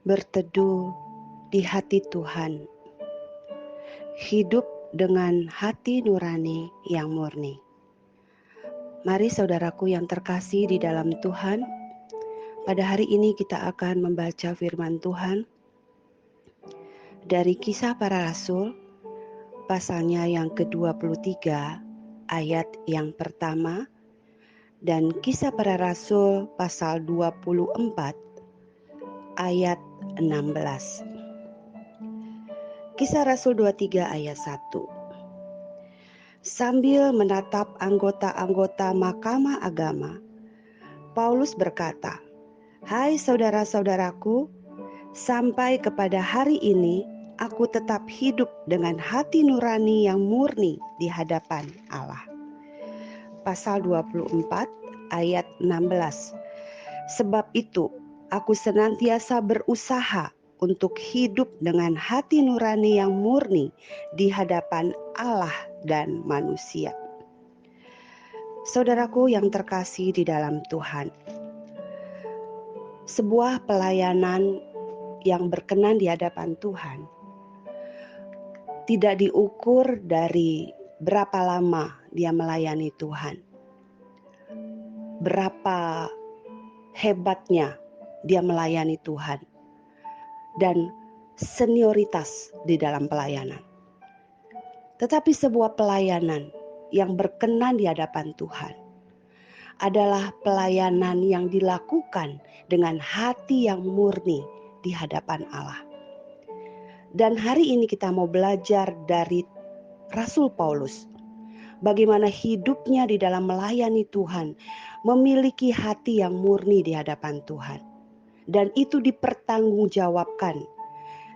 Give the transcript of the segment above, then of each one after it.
Berteduh di hati Tuhan, hidup dengan hati nurani yang murni. Mari saudaraku yang terkasih di dalam Tuhan, pada hari ini kita akan membaca firman Tuhan dari Kisah Para Rasul, pasalnya yang ke-23, ayat yang pertama, dan Kisah Para Rasul pasal 24, ayat 16. Kisah Rasul 23 ayat 1. Sambil menatap anggota-anggota Mahkamah Agama, Paulus berkata, "Hai saudara-saudaraku, sampai kepada hari ini aku tetap hidup dengan hati nurani yang murni di hadapan Allah." Pasal 24 ayat 16. Sebab itu aku senantiasa berusaha untuk hidup dengan hati nurani yang murni di hadapan Allah dan manusia. Saudaraku yang terkasih di dalam Tuhan, sebuah pelayanan yang berkenan di hadapan Tuhan tidak diukur dari berapa lama dia melayani Tuhan, berapa hebatnya dia melayani Tuhan, dan senioritas di dalam pelayanan. Tetapi sebuah pelayanan yang berkenan di hadapan Tuhan adalah pelayanan yang dilakukan dengan hati yang murni di hadapan Allah. Dan hari ini kita mau belajar dari Rasul Paulus, bagaimana hidupnya di dalam melayani Tuhan, memiliki hati yang murni di hadapan Tuhan. Dan itu dipertanggungjawabkan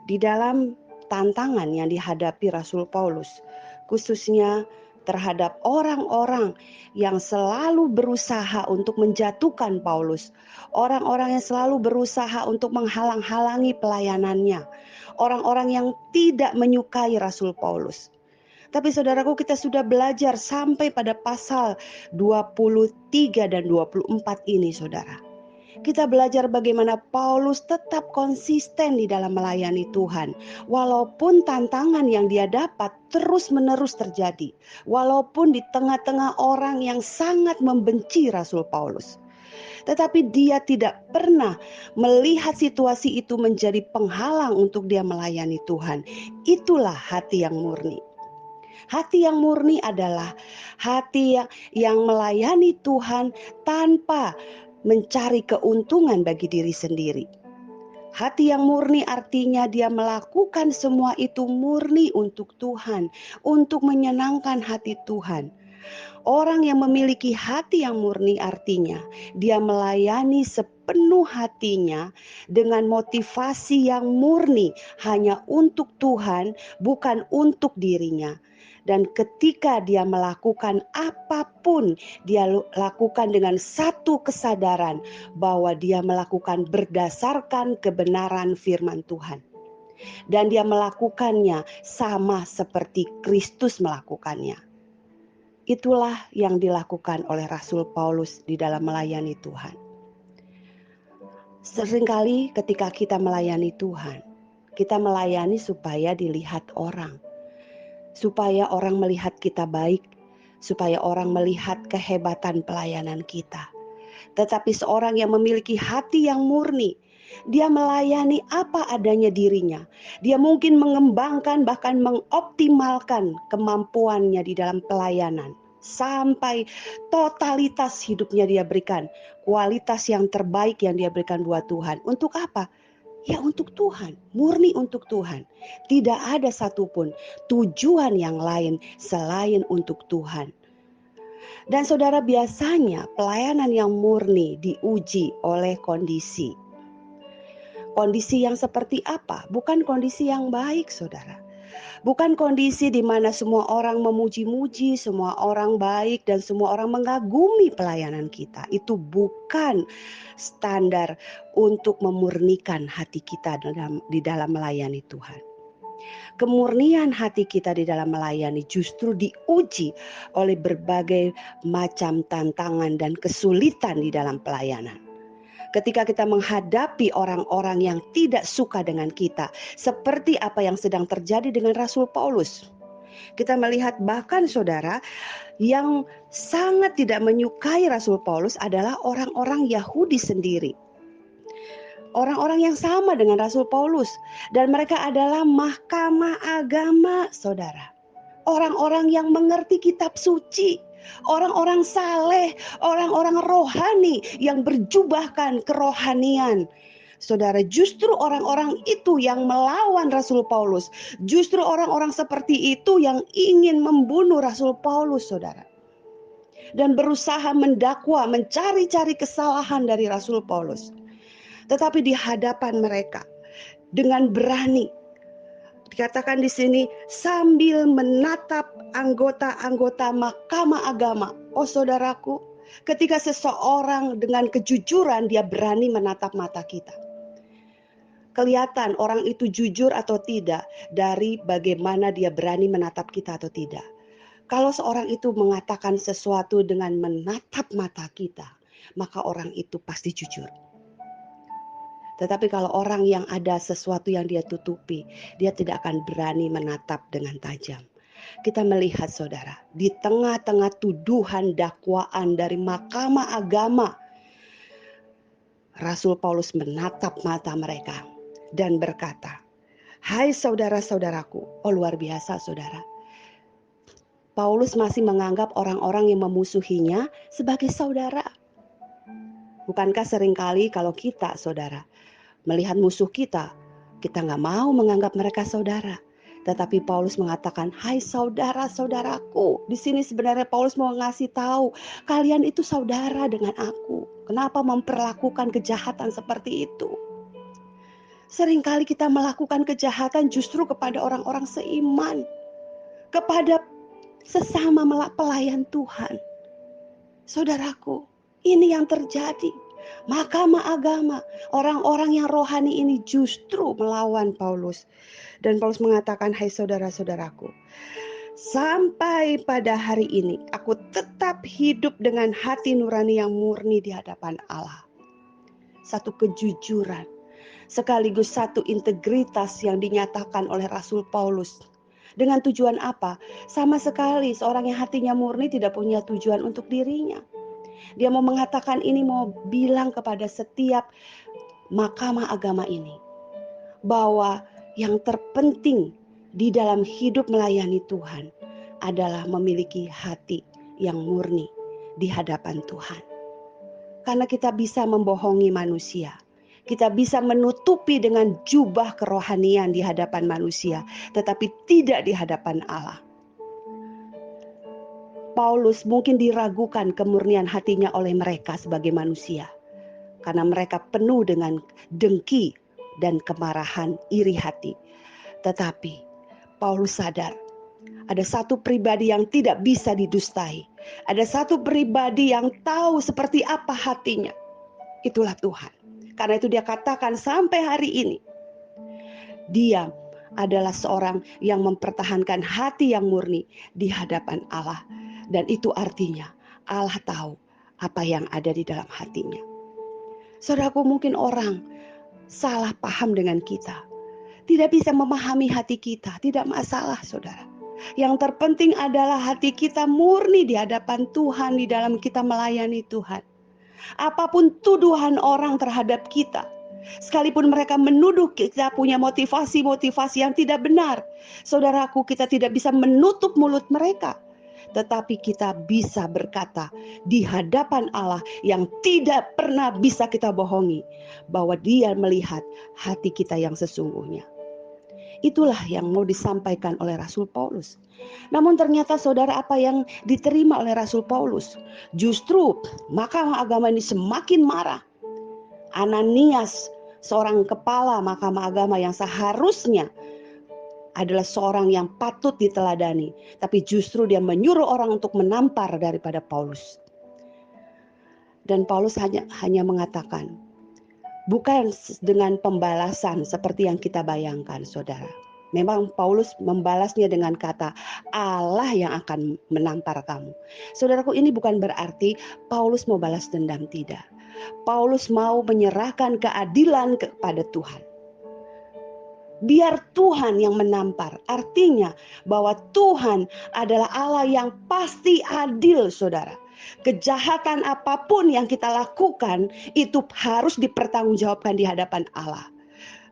di dalam tantangan yang dihadapi Rasul Paulus, khususnya terhadap orang-orang yang selalu berusaha untuk menjatuhkan Paulus, orang-orang yang selalu berusaha untuk menghalang-halangi pelayanannya, orang-orang yang tidak menyukai Rasul Paulus. Tapi saudaraku, kita sudah belajar sampai pada pasal 23 dan 24 ini, saudara. Kita belajar bagaimana Paulus tetap konsisten di dalam melayani Tuhan. Walaupun tantangan yang dia dapat terus-menerus terjadi. Walaupun di tengah-tengah orang yang sangat membenci Rasul Paulus. Tetapi dia tidak pernah melihat situasi itu menjadi penghalang untuk dia melayani Tuhan. Itulah hati yang murni. Hati yang murni adalah hati yang melayani Tuhan tanpa mencari keuntungan bagi diri sendiri. Hati yang murni artinya dia melakukan semua itu murni untuk Tuhan, untuk menyenangkan hati Tuhan. Orang yang memiliki hati yang murni artinya dia melayani sepenuh hatinya dengan motivasi yang murni hanya untuk Tuhan, bukan untuk dirinya. Dan ketika dia melakukan apapun, dia lakukan dengan satu kesadaran bahwa dia melakukan berdasarkan kebenaran firman Tuhan. Dan dia melakukannya sama seperti Kristus melakukannya. Itulah yang dilakukan oleh Rasul Paulus di dalam melayani Tuhan. Seringkali ketika kita melayani Tuhan, kita melayani supaya dilihat orang. Supaya orang melihat kita baik, supaya orang melihat kehebatan pelayanan kita. Tetapi seorang yang memiliki hati yang murni, dia melayani apa adanya dirinya. Dia mungkin mengembangkan bahkan mengoptimalkan kemampuannya di dalam pelayanan. Sampai totalitas hidupnya dia berikan. Kualitas yang terbaik yang dia berikan buat Tuhan. Untuk apa? Ya untuk Tuhan, murni untuk Tuhan. Tidak ada satupun tujuan yang lain selain untuk Tuhan. Dan saudara, biasanya pelayanan yang murni diuji oleh kondisi. Kondisi yang seperti apa? Bukan kondisi yang baik, saudara. Bukan kondisi di mana semua orang memuji-muji, semua orang baik dan semua orang mengagumi pelayanan kita. Itu bukan standar untuk memurnikan hati kita di dalam melayani Tuhan. Kemurnian hati kita di dalam melayani justru diuji oleh berbagai macam tantangan dan kesulitan di dalam pelayanan. ketika kita menghadapi orang-orang yang tidak suka dengan kita, seperti apa yang sedang terjadi dengan Rasul Paulus. Kita melihat bahkan saudara, yang sangat tidak menyukai Rasul Paulus adalah orang-orang Yahudi sendiri. Orang-orang yang sama dengan Rasul Paulus, dan mereka adalah mahkamah agama, saudara. Orang-orang yang mengerti kitab suci, orang-orang saleh, orang-orang rohani yang berjubahkan kerohanian. Saudara, justru orang-orang itu yang melawan Rasul Paulus. Justru orang-orang seperti itu yang ingin membunuh Rasul Paulus, saudara. Dan berusaha mendakwa, mencari-cari kesalahan dari Rasul Paulus. Tetapi di hadapan mereka, dengan berani, dikatakan di sini, sambil menatap anggota-anggota mahkamah agama. Oh saudaraku, ketika seseorang dengan kejujuran dia berani menatap mata kita. Kelihatan orang itu jujur atau tidak dari bagaimana dia berani menatap kita atau tidak. Kalau seorang itu mengatakan sesuatu dengan menatap mata kita, maka orang itu pasti jujur. Tetapi kalau orang yang ada sesuatu yang dia tutupi, dia tidak akan berani menatap dengan tajam. Kita melihat saudara, di tengah-tengah tuduhan dakwaan dari mahkamah agama, Rasul Paulus menatap mata mereka dan berkata, "Hai saudara-saudaraku." Oh luar biasa saudara. Paulus masih menganggap orang-orang yang memusuhinya sebagai saudara. Bukankah seringkali kalau kita saudara melihat musuh kita nggak mau menganggap mereka saudara. Tetapi Paulus mengatakan, "Hai saudara-saudaraku." Di sini sebenarnya Paulus mau ngasih tahu, kalian itu saudara dengan aku. Kenapa memperlakukan kejahatan seperti itu? Seringkali kita melakukan kejahatan justru kepada orang-orang seiman, kepada sesama pelayan Tuhan. Saudaraku, ini yang terjadi. Mahkamah agama, orang-orang yang rohani ini justru melawan Paulus. Dan Paulus mengatakan, "Hai saudara-saudaraku, sampai pada hari ini aku tetap hidup dengan hati nurani yang murni di hadapan Allah." Satu kejujuran, sekaligus satu integritas yang dinyatakan oleh Rasul Paulus. Dengan tujuan apa? Sama sekali seorang yang hatinya murni tidak punya tujuan untuk dirinya. Dia mau mengatakan ini, mau bilang kepada setiap mahkamah agama ini, bahwa yang terpenting di dalam hidup melayani Tuhan adalah memiliki hati yang murni di hadapan Tuhan. Karena kita bisa membohongi manusia. Kita bisa menutupi dengan jubah kerohanian di hadapan manusia, tetapi tidak di hadapan Allah. Paulus mungkin diragukan kemurnian hatinya oleh mereka sebagai manusia. Karena mereka penuh dengan dengki dan kemarahan, iri hati. Tetapi Paulus sadar, ada satu pribadi yang tidak bisa didustai. Ada satu pribadi yang tahu seperti apa hatinya. Itulah Tuhan. Karena itu dia katakan sampai hari ini, dia adalah seorang yang mempertahankan hati yang murni di hadapan Allah. Dan itu artinya Allah tahu apa yang ada di dalam hatinya. Saudaraku, mungkin orang salah paham dengan kita, tidak bisa memahami hati kita. Tidak masalah saudara. Yang terpenting adalah hati kita murni di hadapan Tuhan, di dalam kita melayani Tuhan. Apapun tuduhan orang terhadap kita, sekalipun mereka menuduh kita punya motivasi-motivasi yang tidak benar, saudaraku, kita tidak bisa menutup mulut mereka. Tetapi kita bisa berkata di hadapan Allah yang tidak pernah bisa kita bohongi, bahwa Dia melihat hati kita yang sesungguhnya. Itulah yang mau disampaikan oleh Rasul Paulus. Namun ternyata saudara, apa yang diterima oleh Rasul Paulus? Justru mahkamah agama ini semakin marah. Ananias, seorang kepala mahkamah agama yang seharusnya adalah seorang yang patut diteladani, tapi justru dia menyuruh orang untuk menampar daripada Paulus. Dan Paulus hanya mengatakan, bukan dengan pembalasan seperti yang kita bayangkan, saudara. Memang Paulus membalasnya dengan kata Allah yang akan menampar kamu. Saudaraku, ini bukan berarti Paulus mau balas dendam, tidak. Paulus mau menyerahkan keadilan kepada Tuhan. Biar Tuhan yang menampar. Artinya bahwa Tuhan adalah Allah yang pasti adil, saudara. Kejahatan apapun yang kita lakukan itu harus dipertanggungjawabkan di hadapan Allah.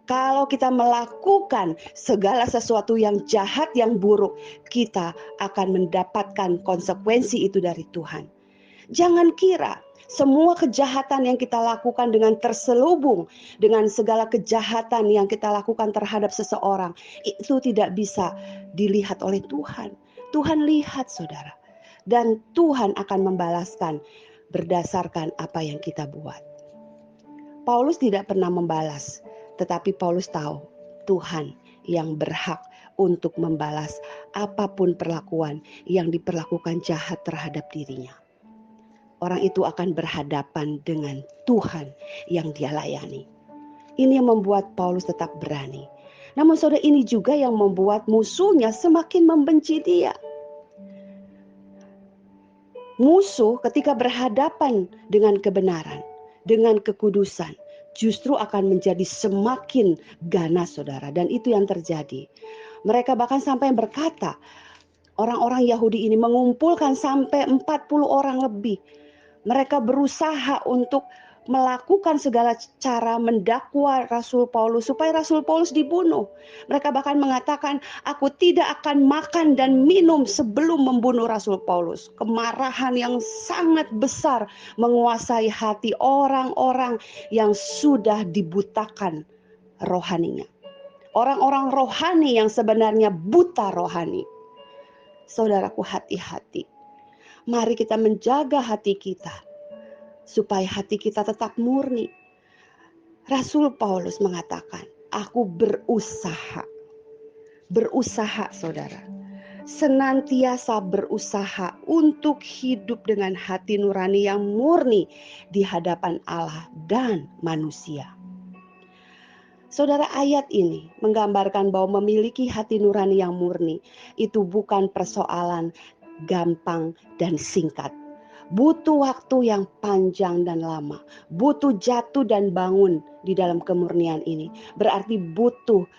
Kalau kita melakukan segala sesuatu yang jahat, yang buruk, kita akan mendapatkan konsekuensi itu dari Tuhan. Jangan kira semua kejahatan yang kita lakukan dengan terselubung dengan segala kejahatan yang kita lakukan terhadap seseorang, itu tidak bisa dilihat oleh Tuhan. Tuhan lihat, saudara. Dan Tuhan akan membalaskan berdasarkan apa yang kita buat. Paulus tidak pernah membalas, tetapi Paulus tahu Tuhan yang berhak untuk membalas apapun perlakuan yang diperlakukan jahat terhadap dirinya. Orang itu akan berhadapan dengan Tuhan yang dia layani. Ini yang membuat Paulus tetap berani. Namun saudara, ini juga yang membuat musuhnya semakin membenci dia. Musuh ketika berhadapan dengan kebenaran, dengan kekudusan, justru akan menjadi semakin ganas, saudara. Dan itu yang terjadi. Mereka bahkan sampai berkata, orang-orang Yahudi ini mengumpulkan sampai 40 orang lebih. Mereka berusaha untuk melakukan segala cara mendakwa Rasul Paulus supaya Rasul Paulus dibunuh. Mereka bahkan mengatakan, aku tidak akan makan dan minum sebelum membunuh Rasul Paulus. Kemarahan yang sangat besar menguasai hati orang-orang yang sudah dibutakan rohaninya. Orang-orang rohani yang sebenarnya buta rohani. Saudaraku, hati-hati. Mari kita menjaga hati kita supaya hati kita tetap murni. Rasul Paulus mengatakan, aku berusaha, saudara, senantiasa berusaha untuk hidup dengan hati nurani yang murni di hadapan Allah dan manusia. Saudara, ayat ini menggambarkan bahwa memiliki hati nurani yang murni itu bukan persoalan gampang dan singkat. Butuh waktu yang panjang dan lama. Butuh jatuh dan bangun di dalam kemurnian ini. Berarti butuh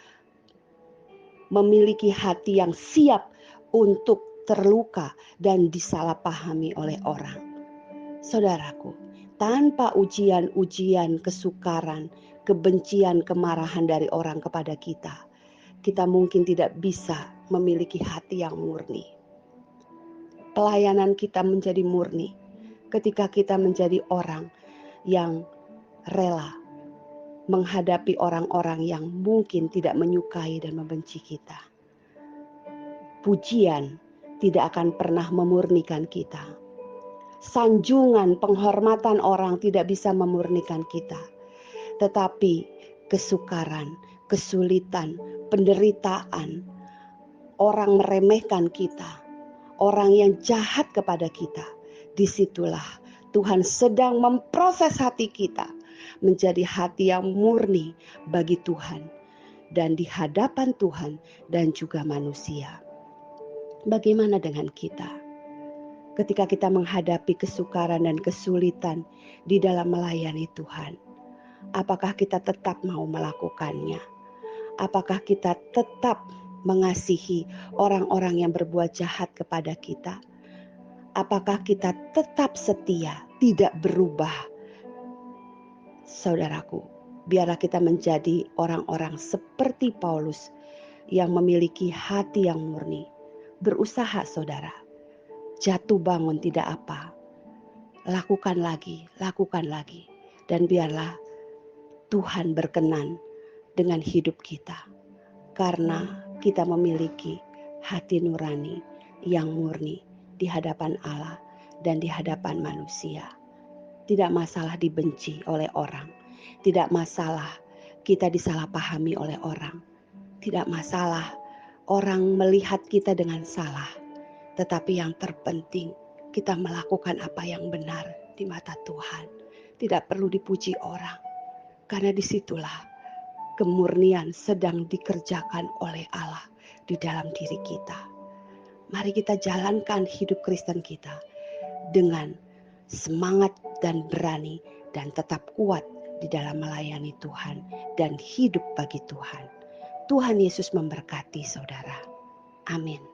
memiliki hati yang siap untuk terluka dan disalahpahami oleh orang. Saudaraku, tanpa ujian-ujian kesukaran, kebencian, kemarahan dari orang kepada kita, kita mungkin tidak bisa memiliki hati yang murni. Pelayanan kita menjadi murni ketika kita menjadi orang yang rela menghadapi orang-orang yang mungkin tidak menyukai dan membenci kita. Pujian tidak akan pernah memurnikan kita. Sanjungan, penghormatan orang tidak bisa memurnikan kita. Tetapi kesukaran, kesulitan, penderitaan, orang meremehkan kita, orang yang jahat kepada kita, disitulah Tuhan sedang memproses hati kita menjadi hati yang murni bagi Tuhan dan di hadapan Tuhan dan juga manusia. Bagaimana dengan kita? Ketika kita menghadapi kesukaran dan kesulitan di dalam melayani Tuhan, apakah kita tetap mau melakukannya? Apakah kita tetap mengasihi orang-orang yang berbuat jahat kepada kita? Apakah kita tetap setia, tidak berubah? Saudaraku, biarlah kita menjadi orang-orang seperti Paulus yang memiliki hati yang murni. Berusaha, saudara. Jatuh bangun tidak apa. Lakukan lagi. Dan biarlah Tuhan berkenan dengan hidup kita. Karena kita memiliki hati nurani yang murni di hadapan Allah dan di hadapan manusia. Tidak masalah dibenci oleh orang. Tidak masalah kita disalahpahami oleh orang. Tidak masalah orang melihat kita dengan salah. Tetapi yang terpenting kita melakukan apa yang benar di mata Tuhan. Tidak perlu dipuji orang. Karena disitulah kemurnian sedang dikerjakan oleh Allah di dalam diri kita. Mari kita jalankan hidup Kristen kita dengan semangat dan berani dan tetap kuat di dalam melayani Tuhan dan hidup bagi Tuhan. Tuhan Yesus memberkati saudara. Amin.